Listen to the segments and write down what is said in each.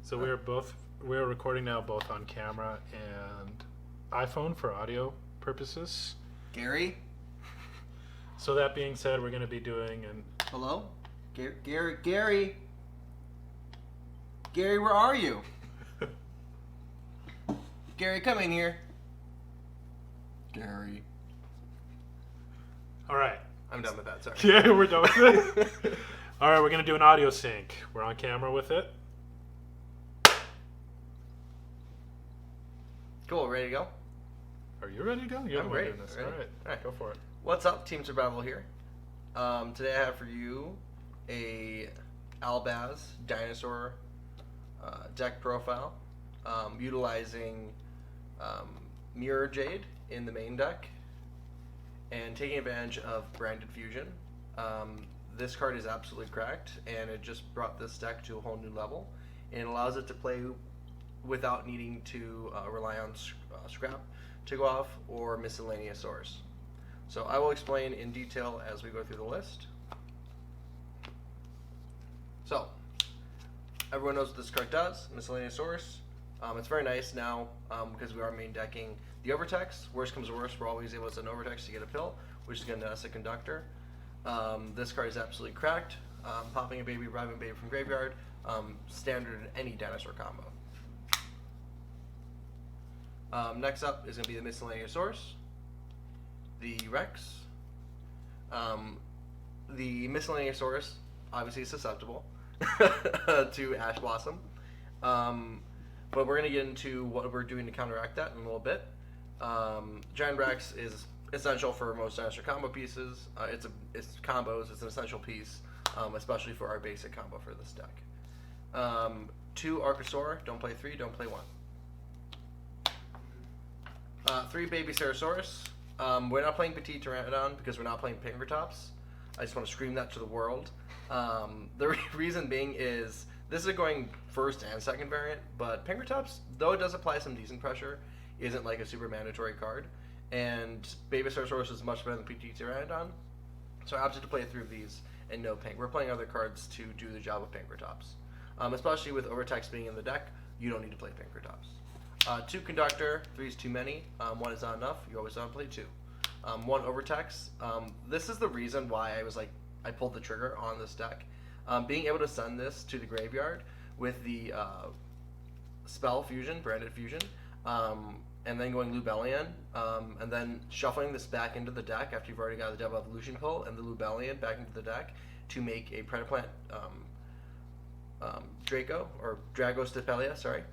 So we're recording now both on camera and iPhone for audio purposes. Gary? So that being said, we're going to be doing an... Hello? Gary? Gary, where are you? Gary, come in here. Gary. All right. I'm done with that, sorry. Yeah, we're done with it. All right, we're going to do an audio sync. We're on camera with it. Cool, ready to go? Are you ready to go? You're I'm the one ready. doing this. Ready? All right. All right. Go for it. What's up, Team Survival here. Today I have for you a Albaz dinosaur deck profile utilizing Mirror Jade in the main deck and taking advantage of Branded Fusion. This card is absolutely cracked, and it just brought this deck to a whole new level, and it allows it to play without needing to rely on scrap to go off or miscellaneous source. So I will explain in detail as we go through the list. So everyone knows what this card does, miscellaneous source. It's very nice now because we are main decking the Overtext. Worst comes to worst, we're always able to send Overtext to get a pill, which is going to net us a conductor. This card is absolutely cracked. Popping a baby, reviving a baby from graveyard, standard in any dinosaur combo. Next up is going to be the miscellaneous source, the Rex. The miscellaneous source obviously is susceptible to Ash Blossom, but we're going to get into what we're doing to counteract that in a little bit. Giant Rex is essential for most dinosaur combo pieces. It's combos. It's an essential piece, especially for our basic combo for this deck. 2 Archosaur. Don't play 3. Don't play 1. 3 Baby Ceratosaurus. We're not playing Petite Pteranodon because we're not playing Pinkertops. I just want to scream that to the world. The reason being is this is going first and second variant, but Pinkertops, though it does apply some decent pressure, isn't like a super mandatory card. And Baby Ceratosaurus is much better than Petite Pteranodon. So I opted to play 3 of these and no Pink. We're playing other cards to do the job of Pinkertops. Especially with Overtext being in the deck, you don't need to play Pinkertops. 2 Conductor, 3 is too many. 1 is not enough. You always want to play 2. 1 Overtext. This is the reason why I pulled the trigger on this deck. Being able to send this to the graveyard with the Spell Fusion, Branded Fusion, and then going Lubellion, and then shuffling this back into the deck after you've already got the Devil Evolution Pill and the Lubellion back into the deck to make a Predaplant Draco, or Dragostapelia, sorry.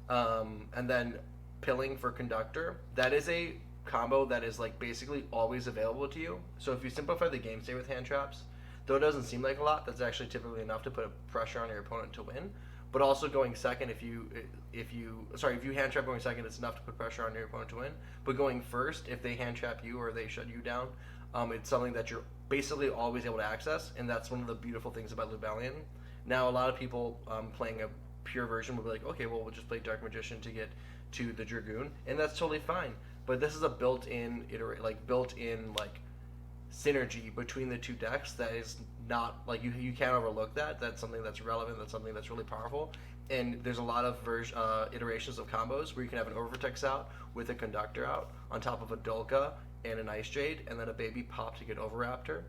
And then pilling for Conductor. That is a combo that is like basically always available to you. So if you simplify the game state with hand traps, though it doesn't seem like a lot, that's actually typically enough to put pressure on your opponent to win. But also going second, if you hand trap going second, it's enough to put pressure on your opponent to win. But going first, if they hand trap you or they shut you down, it's something that you're basically always able to access, and that's one of the beautiful things about Lubellion. Now, a lot of people playing a pure version will be like, okay, well, we'll just play Dark Magician to get to the Dragoon, and that's totally fine. But this is a built-in synergy between the 2 decks that is not like you can't overlook that. That's something that's relevant. That's something that's really powerful. And there's a lot of iterations of combos where you can have an Overtext out with a Conductor out on top of a Dolka and an Ice Jade, and then a baby pop to get Overraptor.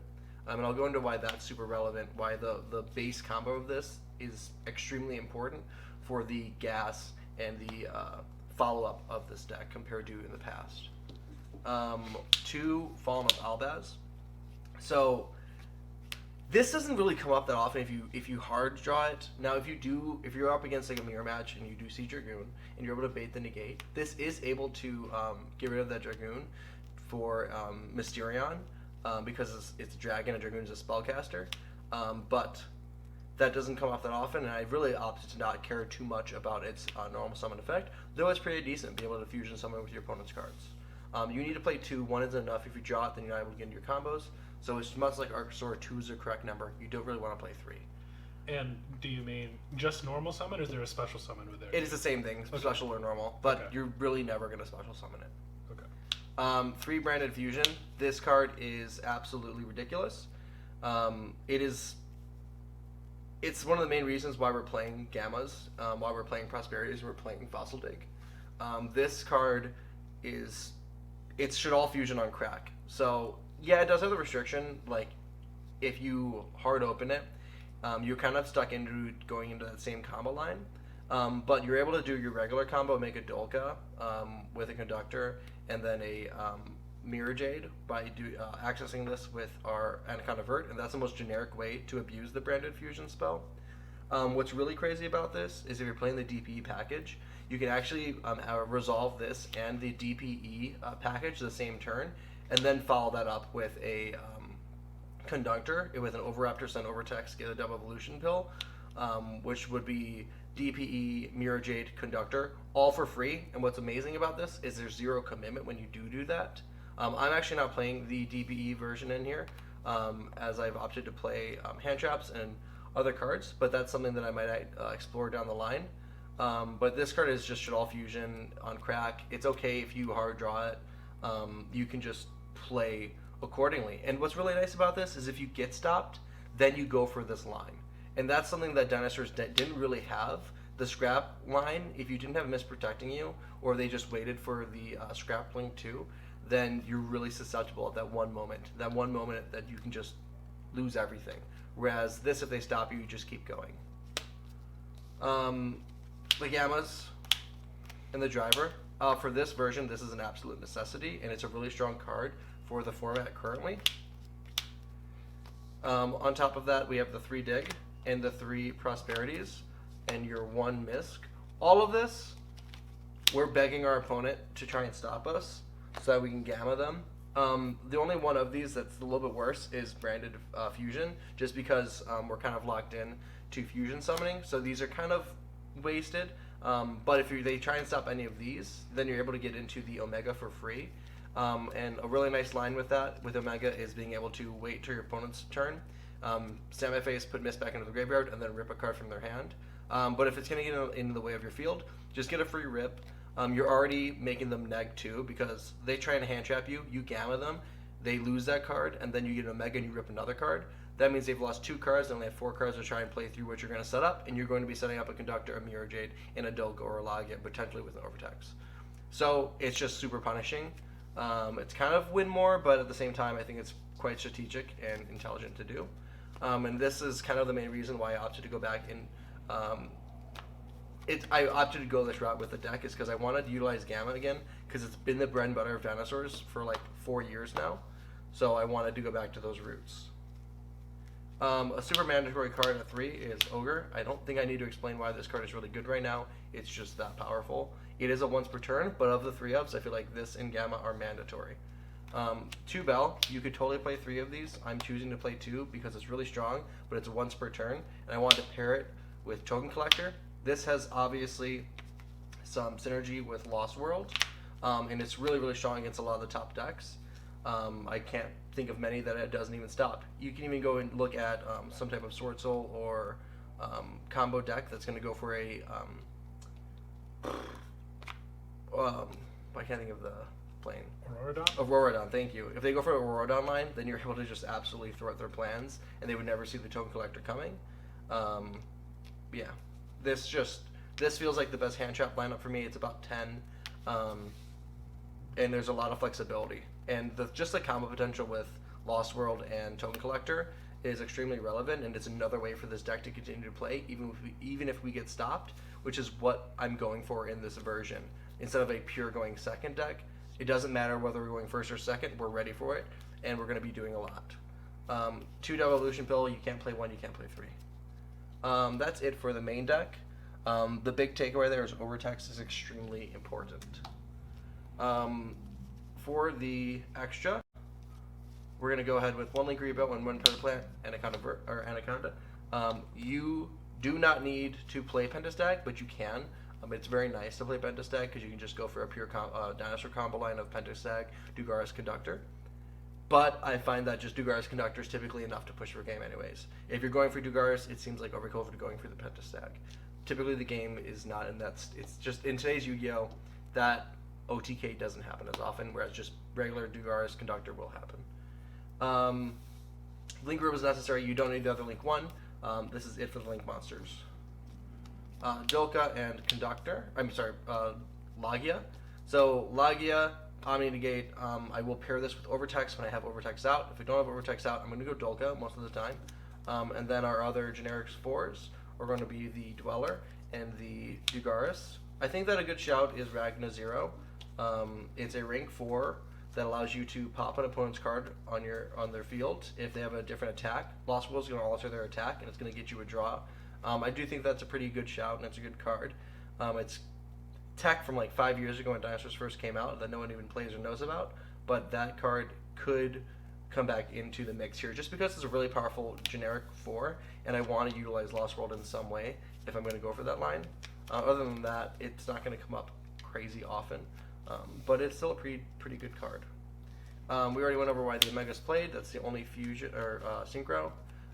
And I'll go into why that's super relevant, why the base combo of this is extremely important for the gas and the follow-up of this deck compared to in the past. 2 Fallen of Albaz. So this doesn't really come up that often if you hard draw it. Now if you're up against like a mirror match and you do see Dragoon and you're able to bait the negate, this is able to get rid of that Dragoon for Mysterion. Because it's a dragon and Dragoon is a spellcaster. But that doesn't come off that often, and I really opted to not care too much about its normal summon effect, though it's pretty decent, be able to fusion summon with your opponent's cards. You need to play 2, 1 isn't enough. If you draw it, then you're not able to get into your combos. So it's much like Archosaur, 2 is the correct number. You don't really want to play 3. And do you mean just normal summon, or is there a special summon with it? It is the same thing, special or normal, but you're really never going to special summon it. 3 Branded Fusion. This card is absolutely ridiculous. It is it's one of the main reasons why we're playing Gammas, why we're playing Prosperities, and we're playing Fossil Dig. This card is it's Shaddoll Fusion on crack. So yeah, it does have the restriction. Like if you hard open it, you're kind of stuck into going into that same combo line. But you're able to do your regular combo, make a Dolka with a Conductor, and then a Mirror Jade by accessing this with our Anaconda Vert, and that's the most generic way to abuse the branded fusion spell. What's really crazy about this is if you're playing the DPE package, you can actually resolve this and the DPE package the same turn, and then follow that up with a Conductor with an Overraptor, Send Overtext, get a Double Evolution Pill, which would be DPE, Mirror Jade, Conductor, all for free. And what's amazing about this is there's zero commitment when you do that. I'm actually not playing the DPE version in here, as I've opted to play hand traps and other cards, but that's something that I might explore down the line. But this card is just Shaddoll Fusion on crack. It's okay if you hard draw it. You can just play accordingly. And what's really nice about this is if you get stopped, then you go for this line. And that's something that dinosaurs didn't really have. The scrap line, if you didn't have Mist protecting you, or they just waited for the scrap link too, then you're really susceptible at that one moment that you can just lose everything. Whereas this, if they stop you, you just keep going. The Gammas and the Driver. For this version, this is an absolute necessity, and it's a really strong card for the format currently. On top of that, we have the 3 Dig and the 3 Prosperities and your 1 Misk. All of this, we're begging our opponent to try and stop us so that we can Gamma them. The only one of these that's a little bit worse is Branded Fusion, just because we're kind of locked in to Fusion Summoning, so these are kind of wasted. But if they try and stop any of these, then you're able to get into the Omega for free. And a really nice line with that, with Omega, is being able to wait till your opponent's turn, stand by face, put Mist back into the graveyard, and then rip a card from their hand. But if it's going to get in the way of your field, just get a free rip. You're already making them neg 2 because they try and hand trap you, you Gamma them, they lose that card, and then you get an Omega and you rip another card. That means they've lost 2 cards, they only have 4 cards to try and play through what you're going to set up, and you're going to be setting up a Conductor, a Mirror Jade, and a Dolga or a Loggia, potentially with an Overtext. So it's just super punishing. It's kind of win more, but at the same time, I think it's quite strategic and intelligent to do. And this is kind of the main reason why I opted to go back and I opted to go this route with the deck, is because I wanted to utilize Gamma again, because it's been the bread and butter of dinosaurs for like 4 years now. So I wanted to go back to those roots. A super mandatory card at 3 is Ogre. I don't think I need to explain why this card is really good right now. It's just that powerful. It is a once per turn, but of the 3 ups, I feel like this and Gamma are mandatory. 2 Bell, you could totally play 3 of these. I'm choosing to play 2 because it's really strong, but it's once per turn, and I want to pair it with Token Collector. This has obviously some synergy with Lost World, and it's really, really strong against a lot of the top decks. I can't think of many that it doesn't even stop. You can even go and look at some type of Sword Soul or combo deck that's going to go for a I can't think of the plane. Auroradon, thank you. If they go for an Auroradon line, then you're able to just absolutely thwart their plans, and they would never see the Token Collector coming. Yeah, this feels like the best hand trap lineup for me. It's about 10, and there's a lot of flexibility. And just the combo potential with Lost World and Token Collector is extremely relevant, and it's another way for this deck to continue to play, even if we get stopped, which is what I'm going for in this version. Instead of a pure going second deck, it doesn't matter whether we're going first or second, we're ready for it, and we're going to be doing a lot. 2 Double Evolution Pill, you can't play 1, you can't play 3. That's it for the main deck. The big takeaway there is Overtext is extremely important. For the extra, we're going to go ahead with 1 Link Rebuild and 1 Turtle Plant, Anaconda. You do not need to play Pentestag, but you can. It's very nice to play Pentestag because you can just go for a pure dinosaur combo line of Pentestag, Dugaris, Conductor. But I find that just Dugaris Conductor is typically enough to push for a game anyways. If you're going for Dugaris, it seems like overkill for going for the Pentestag. Typically the game is not in that, it's just, in today's Yu-Gi-Oh! That OTK doesn't happen as often, whereas just regular Dugaris Conductor will happen. Link Group is necessary, you don't need the other Link 1. This is it for the Link monsters. Dolka and Conductor. Lagia. So Lagia, Omni Negate. I will pair this with Overtext when I have Overtext out. If I don't have Overtext out, I'm going to go Dolka most of the time. And then our other generics 4s are going to be the Dweller and the Dugaris. I think that a good shout is Ragna Zero. It's a rank 4 that allows you to pop an opponent's card on their field if they have a different attack. Lost Will is going to alter their attack, and it's going to get you a draw. I do think that's a pretty good shout, and it's a good card. It's tech from like 5 years ago when Dinosaurs first came out that no one even plays or knows about, but that card could come back into the mix here just because it's a really powerful generic 4, and I want to utilize Lost World in some way if I'm going to go for that line. Other than that, it's not going to come up crazy often, but it's still a pretty good card. We already went over why the Omega's played. That's the only fusion or synchro.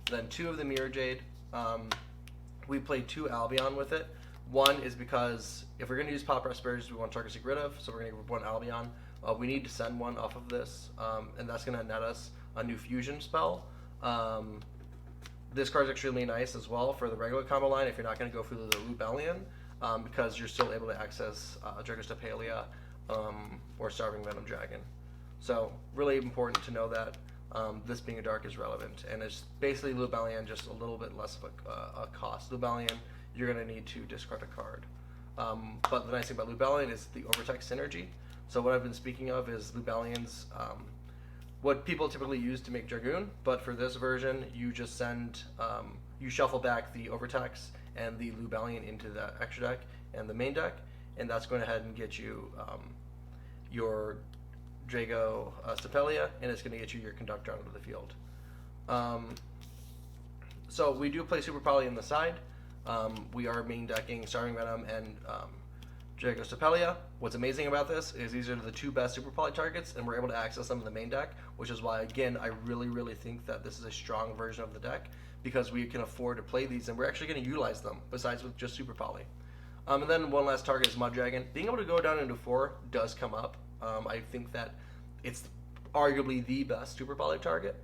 Then 2 of the Mirror Jade. We played 2 Albion with it. One is because if we're going to use Pop Prosperity, we want Target to get rid of, so we're going to get 1 Albion. We need to send 1 off of this, and that's going to net us a new fusion spell. This card's extremely nice as well for the regular combo line if you're not going to go through the Lubellion, because you're still able to access Dragostapelia or Starving Venom Dragon. So really important to know that this being a dark is relevant, and it's basically Lubellion, just a little bit less of a cost. Lubellion, you're going to need to discard a card. But the nice thing about Lubellion is the Overtext synergy. So what I've been speaking of is Lubellion's, what people typically use to make Dragoon, but for this version, you just send, you shuffle back the Overtext and the Lubellion into the extra deck and the main deck, and that's going ahead and get you your Drago Stapelia, and it's going to get you your Conductor onto the field. So we do play Super Poly on the side. We are main decking Starving Venom and Drago Stapelia. What's amazing about this is these are the 2 best Super Poly targets, and we're able to access them in the main deck, which is why, again, I really think that this is a strong version of the deck, because we can afford to play these, and we're actually going to utilize them, besides with just Super Poly. And then one last target is Mud Dragon. Being able to go down into 4 does come up. I think that it's arguably the best Super Poly target.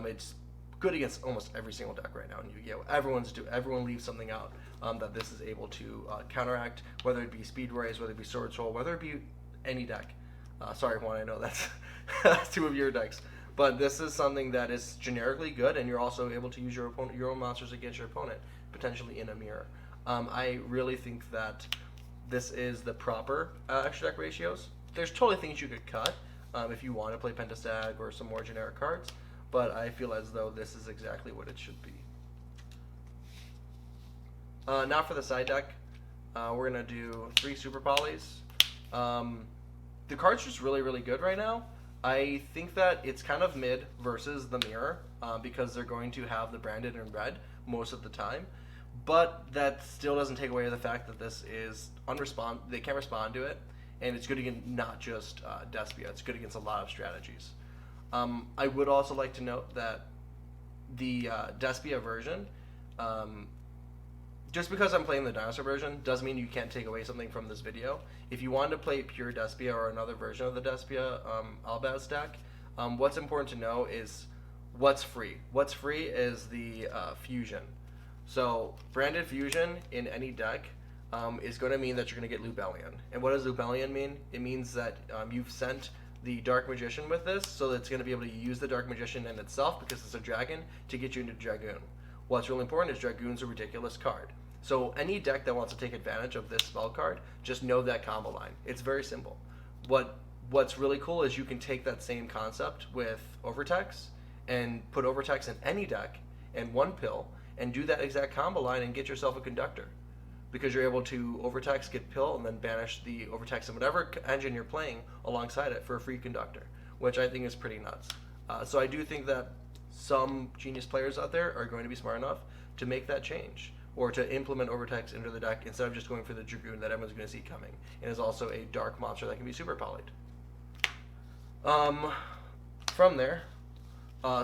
It's good against almost every single deck right now in Yu-Gi-Oh! Everyone leaves something out that this is able to counteract, whether it be Speed Raise, whether it be Sword Soul, whether it be any deck. Sorry, Juan, I know that's 2 of your decks. But this is something that is generically good, and you're also able to use your own monsters against your opponent, potentially in a mirror. I really think that this is the proper extra deck ratios. There's totally things you could cut if you want to play Pentastag or some more generic cards, but I feel as though this is exactly what it should be. Now for the side deck, we're going to do 3 Super Polys. The card's just really good right now. I think that it's kind of mid versus the mirror because they're going to have the branded in red most of the time, but that still doesn't take away the fact that this is they can't respond to it, and it's good against not just Despia, it's good against a lot of strategies. I would also like to note that the Despia version, just because I'm playing the Dinosaur version doesn't mean you can't take away something from this video. If you wanted to play pure Despia or another version of the Despia Albaz deck, what's important to know is what's free. What's free is the fusion. So branded fusion in any deck is going to mean that you're going to get Lubellion. And what does Lubellion mean? It means that you've sent the Dark Magician with this, so that it's going to be able to use the Dark Magician in itself, because it's a dragon, to get you into Dragoon. What's really important is Dragoon's a ridiculous card. So any deck that wants to take advantage of this spell card, just know that combo line. It's very simple. What's really cool is you can take that same concept with Overtext and put Overtext in any deck and 1 pill and do that exact combo line and get yourself a Conductor. Because you're able to Overtext, get pill, and then banish the Overtext in whatever engine you're playing alongside it for a free Conductor, which I think is pretty nuts. So I do think that some genius players out there are going to be smart enough to make that change, or to implement Overtext into the deck instead of just going for the Dragoon that everyone's going to see coming, and is also a dark monster that can be super polyed. From there,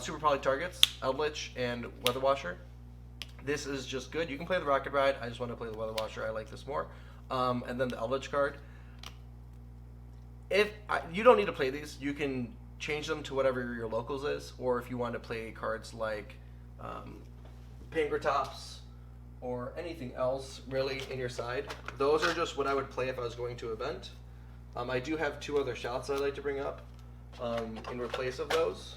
super poly targets, Eldritch and Weather Washer. This is just good. You can play the Rocket Ride. I just want to play the Weather Washer. I like this more. And then the Eldritch card. You don't need to play these. You can change them to whatever your locals is, or if you want to play cards like Pankratops, or anything else really in your side. Those are just what I would play if I was going to event. I do have 2 other shouts I'd like to bring up in replace of those.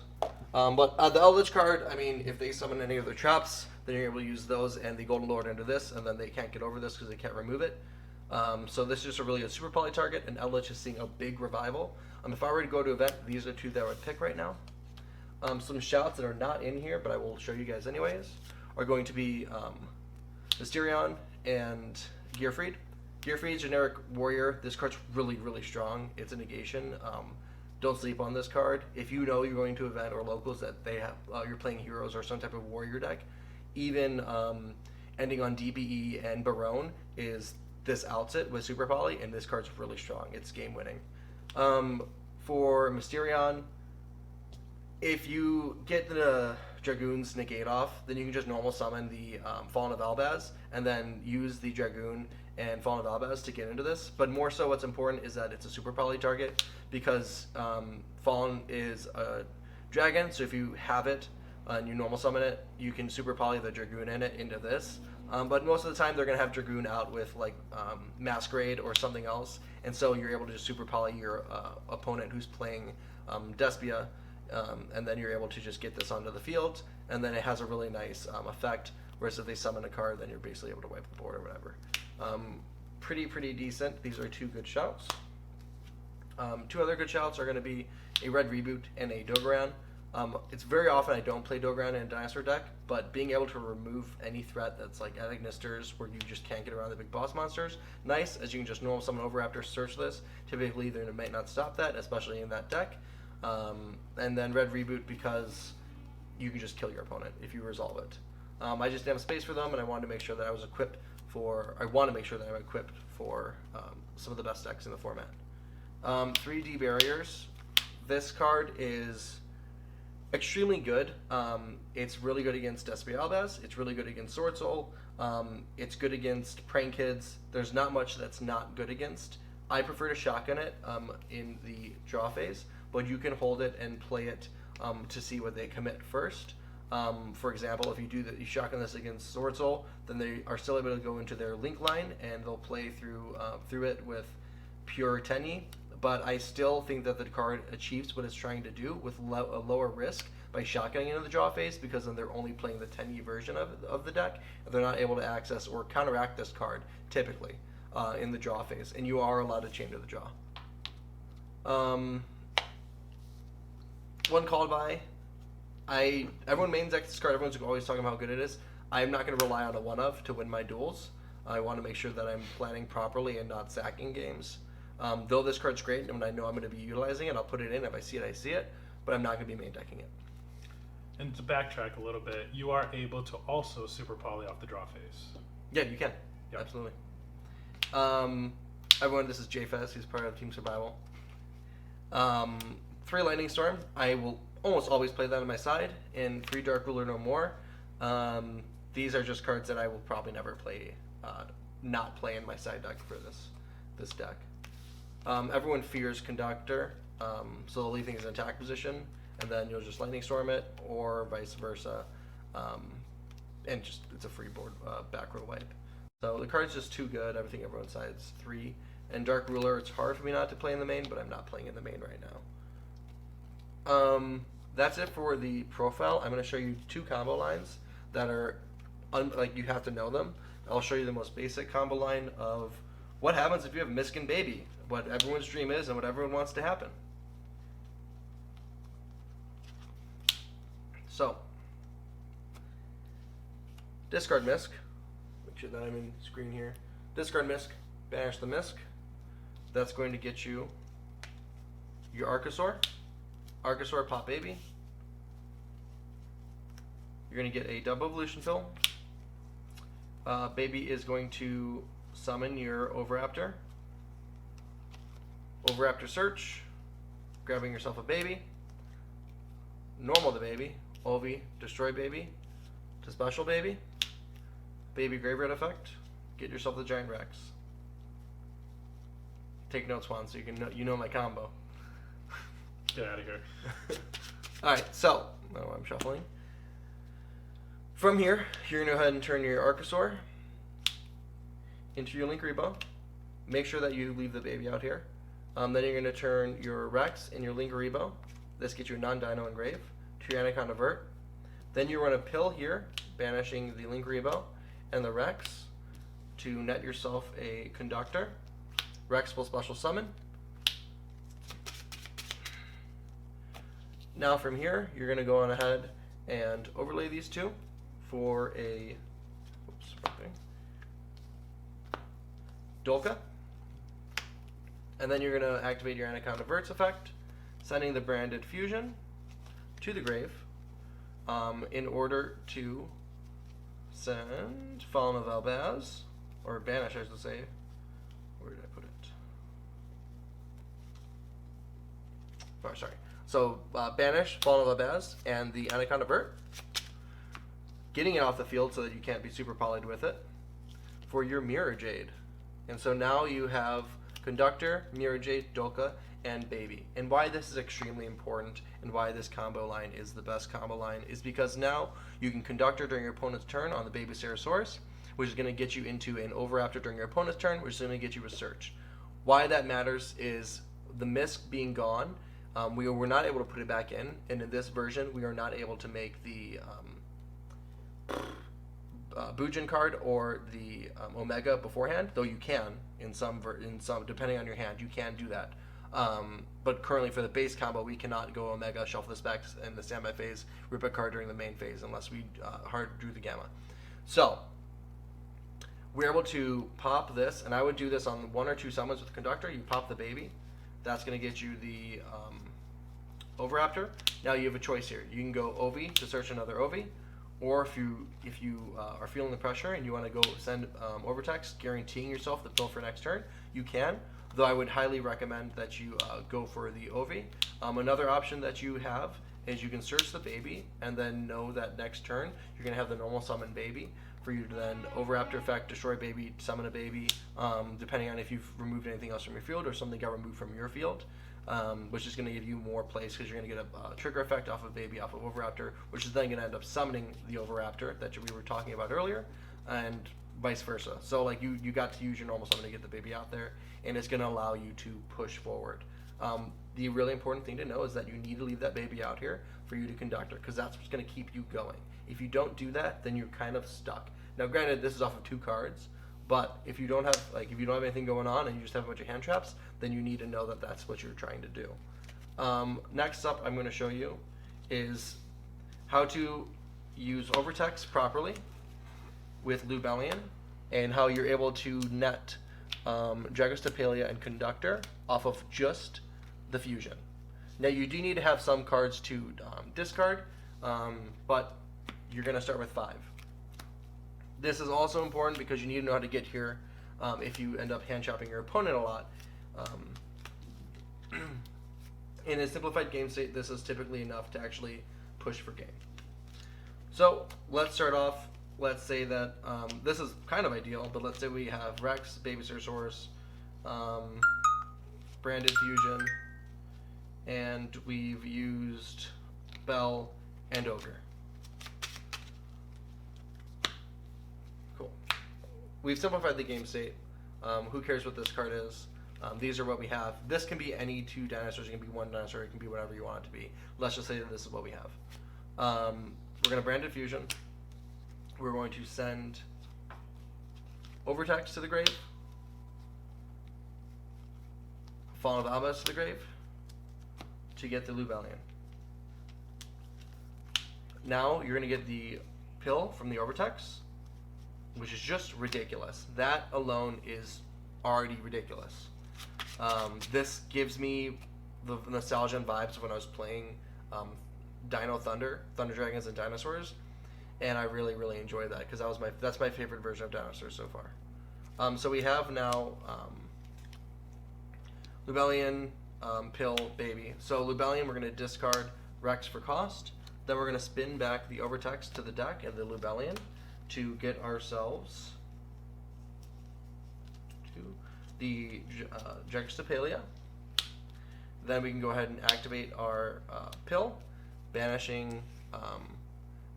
But the Eldritch card, I mean, if they summon any of their traps, then you're able to use those and the Golden Lord into this, and then they can't get over this because they can't remove it. So this is just a really good super poly target, and Eldritch is seeing a big revival. If I were to go to event, these are 2 that I would pick right now. Some shouts that are not in here, but I will show you guys anyways, are going to be Mysterion and Gearfried. Gearfried, generic warrior. This card's really, really strong. It's a negation. Don't sleep on this card. If you know you're going to event or locals that they have, you're playing heroes or some type of warrior deck, even ending on DBE and Barone is this outs it with Super Poly, and this card's really strong. It's game winning. For Mysterion, if you get the Dragoon's negate off, then you can just normal summon the Fallen of Albaz, and then use the Dragoon and Fallen of Albaz to get into this. But more so what's important is that it's a super poly target, because Fallen is a dragon, so if you have it and you normal summon it, you can super poly the Dragoon in it into this. But most of the time they're going to have Dragoon out with like Masquerade or something else, and so you're able to just super poly your opponent who's playing Despia, and then you're able to just get this onto the field, and then it has a really nice effect, whereas if they summon a card, then you're basically able to wipe the board or whatever. Pretty decent. These are 2 good shouts. 2 other good shouts are going to be a Red Reboot and a Dogoran. It's very often I don't play Dogoran in a Dinosaur deck, but being able to remove any threat that's like Adagnisters, where you just can't get around the big boss monsters, nice, as you can just normal summon Overraptor, search this. Typically they might not stop that, especially in that deck. And then Red Reboot, because you can just kill your opponent if you resolve it. I just didn't have space for them, and I wanted to make sure that I was equipped for, I want to make sure that I'm equipped for some of the best decks in the format. 3D Barriers. This card is extremely good. It's really good against Despia Albaz. It's really good against Sword Soul. It's good against Praying Kids. There's not much that's not good against. I prefer to shotgun it in the draw phase, but you can hold it and play it to see what they commit first. For example, if you shotgun this against Sword Soul, then they are still able to go into their link line and they'll play through it with pure Tenyi. But I still think that the card achieves what it's trying to do with a lower risk by shotgunning into the draw phase, because then they're only playing the Tenyi version of the deck, and they're not able to access or counteract this card typically in the draw phase, and you are allowed to chain to the draw. One called by. Everyone mains decks this card. Everyone's always talking about how good it is. I'm not going to rely on a one of to win my duels. I want to make sure that I'm planning properly and not sacking games. Though this card's great, and I know I'm going to be utilizing it, I'll put it in. If I see it, I see it. But I'm not going to be main decking it. And to backtrack a little bit, you are able to also super poly off the draw phase. Yeah, you can. Yep. Absolutely. Everyone, this is JFS. He's part of Team Survival. 3 Lightning Storm. I will almost always play that on my side. And 3 Dark Ruler No More. These are just cards that I will probably never play, not play in my side deck for this deck. Everyone fears Conductor, so they'll leave things in attack position, and then you'll just Lightning Storm it, or vice versa, and just it's a free board back row wipe. So the card's just too good. Everything everyone sides 3, and Dark Ruler. It's hard for me not to play in the main, but I'm not playing in the main right now. That's it for the profile. I'm going to show you 2 combo lines that are like you have to know them. I'll show you the most basic combo line of what happens if you have Miskin Baby, what everyone's dream is, and what everyone wants to happen. So, discard Misk. Make sure that I'm in screen here. Discard Misk, banish the Misk. That's going to get you your Archosaur. Archosaur Pop Baby. You're going to get a double evolution fill. Baby is going to summon your Overraptor. Overraptor search. Grabbing yourself a baby. Normal the baby. Ovi, destroy baby. To special baby. Baby Graveyard effect. Get yourself the Giant Rex. Take notes, Juan, so you know my combo. Get out of here. Alright, so now I'm shuffling. From here, you're going to go ahead and turn your Archosaur into your Linkuriboh. Make sure that you leave the baby out here. Then you're going to turn your Rex and your Linkuriboh. This gets you a non-dino engrave to your Anaconda Vert. Then you run a pill here, banishing the Linkuriboh and the Rex to net yourself a Conductor. Rex will special summon. Now from here, you're going to go on ahead and overlay these two for a Dolka. And then you're going to activate your Anaconda Verts effect, sending the Branded Fusion to the grave in order to send Fallen of Albaz, or banish, I should say. Where did I put it? Oh, sorry. So banish Fallen of Albaz and the Anaconda Vert, getting it off the field so that you can't be super polyed with it, for your Mirror Jade. And so now you have Conductor, Mirror Jade, Dolka, and Baby. And why this is extremely important and why this combo line is the best combo line is because now you can Conductor during your opponent's turn on the Baby Ceratosaurus, which is going to get you into an Overraptor during your opponent's turn, which is going to get you a Search. Why that matters is the Misc being gone, we were not able to put it back in, and in this version we are not able to make the Bujin card or the Omega beforehand, though you can in some depending on your hand, you can do that. But currently for the base combo, we cannot go Omega, shuffle this back in the standby phase, rip a card during the main phase unless we hard drew the Gamma. So we're able to pop this, and I would do this on 1 or 2 summons with Conductor. You pop the Baby, that's going to get you the Overraptor. Now you have a choice here. You can go Ovi to search another Ovi, or if you are feeling the pressure and you want to go send Overtext, guaranteeing yourself the pill for next turn, you can. Though I would highly recommend that you go for the Ovi. Another option that you have is you can search the Baby and then know that next turn you're going to have the normal summon Baby for you to then Overraptor effect, destroy Baby, summon a Baby, depending on if you've removed anything else from your field or something got removed from your field. Which is going to give you more plays because you're going to get a trigger effect off of Baby, off of Overraptor, which is then going to end up summoning the Overraptor that we were talking about earlier, and vice versa. So like you got to use your normal summon to get the Baby out there, and it's going to allow you to push forward. The really important thing to know is that you need to leave that Baby out here for you to Conductor, because that's what's going to keep you going. If you don't do that, then you're kind of stuck. Now granted, this is off of 2 cards, but if you don't have anything going on and you just have a bunch of hand traps, then you need to know that that's what you're trying to do. Next up, I'm going to show you is how to use Overtext properly with Lubellion, and how you're able to net Dragostapelia and Conductor off of just the fusion. Now you do need to have some cards to discard, but you're going to start with 5. This is also important because you need to know how to get here if you end up hand chopping your opponent a lot. In a simplified game state, this is typically enough to actually push for game. So let's start off. Let's say that this is kind of ideal, but let's say we have Rex, Baby Ceratosaurus, Branded Fusion, and we've used Bell and Ogre. Cool. We've simplified the game state. Who cares what this card is? These are what we have. This can be any 2 dinosaurs. It can be 1 dinosaur. It can be whatever you want it to be. Let's just say that this is what we have. We're going to Branded Fusion. We're going to send Overtext to the grave, Fallen of Albaz to the grave, to get the Lubellion. Now you're going to get the pill from the Overtext, which is just ridiculous. That alone is already ridiculous. This gives me the nostalgia and vibes of when I was playing Dino Thunder Dragons and Dinosaurs, and I really, really enjoy that because that's my favorite version of Dinosaurs so far. So we have now Lubellion, Pill, Baby. So Lubellion, we're going to discard Rex for cost. Then we're going to spin back the Overtext to the deck and the Lubellion to get ourselves to the Dragostapelia. Then we can go ahead and activate our Pill, banishing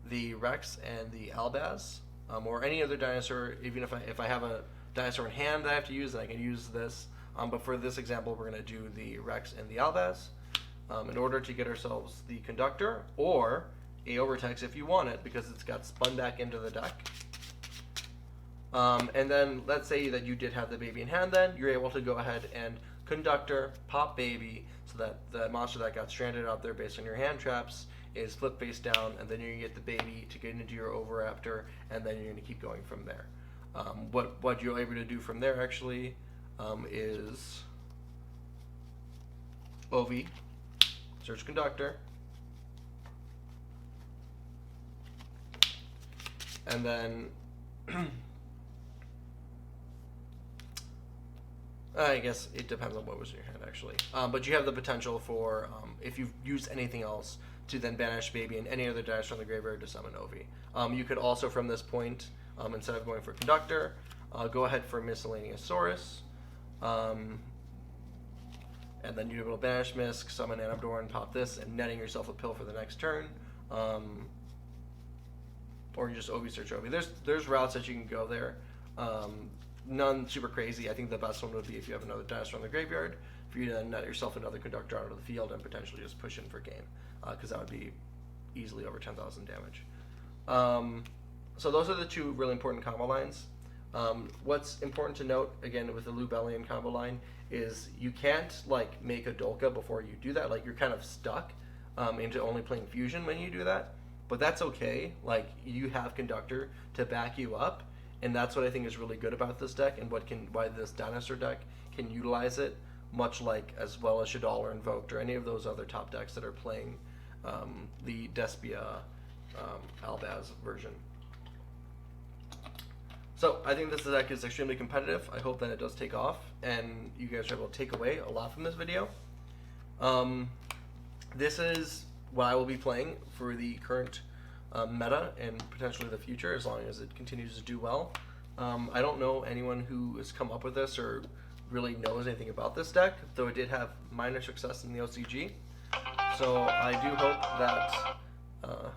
the Rex and the Albaz, or any other dinosaur. Even if I have a dinosaur in hand that I have to use, then I can use this. But for this example, we're going to do the Rex and the Albaz in order to get ourselves the Conductor or a Overtex if you want it, because it's got spun back into the deck. And then let's say that you did have the baby in hand, then you're able to go ahead and Conductor, pop baby, so that the monster that got stranded out there based on your hand traps is flip face down, and then you're going to get the baby to get into your Oviraptor, and then you're going to keep going from there. What you're able to do from there actually is OV, search Conductor, and then I guess it depends on what was in your hand, actually. But you have the potential for, if you've used anything else, to then banish baby and any other dinosaur from the graveyard to summon Ovi. You could also, from this point, instead of going for Conductor, go ahead for Miscellaneous Saurus. And then you're able to banish Misk, summon Anabdorn, pop this, and netting yourself a pill for the next turn. Or you just Ovi search Ovi. There's routes that you can go there. None super crazy. I think the best one would be if you have another dinosaur in the graveyard, for you to net yourself another Conductor out of the field and potentially just push in for game, because that would be easily over 10,000 damage. So those are the two really important combo lines. What's important to note, again, with the Lubellian combo line, is you can't like make a Dolka before you do that. Like, you're kind of stuck into only playing Fusion when you do that, but that's okay. Like, you have Conductor to back you up. And that's what I think is really good about this deck, and why this dinosaur deck can utilize it, much like as well as Shaddoll or Invoked or any of those other top decks that are playing the Despia Albaz version. So I think this deck is extremely competitive. I hope that it does take off, and you guys are able to take away a lot from this video. This is what I will be playing for the current meta and potentially the future, as long as it continues to do well. I don't know anyone who has come up with this or really knows anything about this deck, though it did have minor success in the OCG. So I do hope that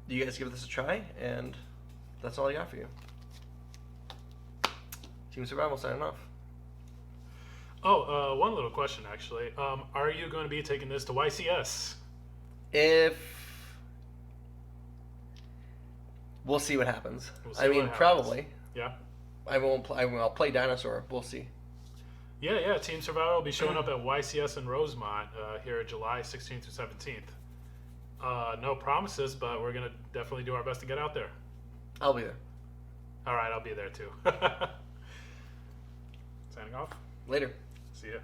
you guys give this a try, and that's all I got for you. Team Survival signing off. Oh, one little question, actually. Are you going to be taking this to YCS? We'll see what happens. Happens. Probably. Yeah. I'll play Dinosaur. We'll see. Yeah. Team Survival will be showing up at YCS in Rosemont here July 16th to 17th. No promises, but we're gonna definitely do our best to get out there. I'll be there. All right, I'll be there too. Signing off. Later. See ya.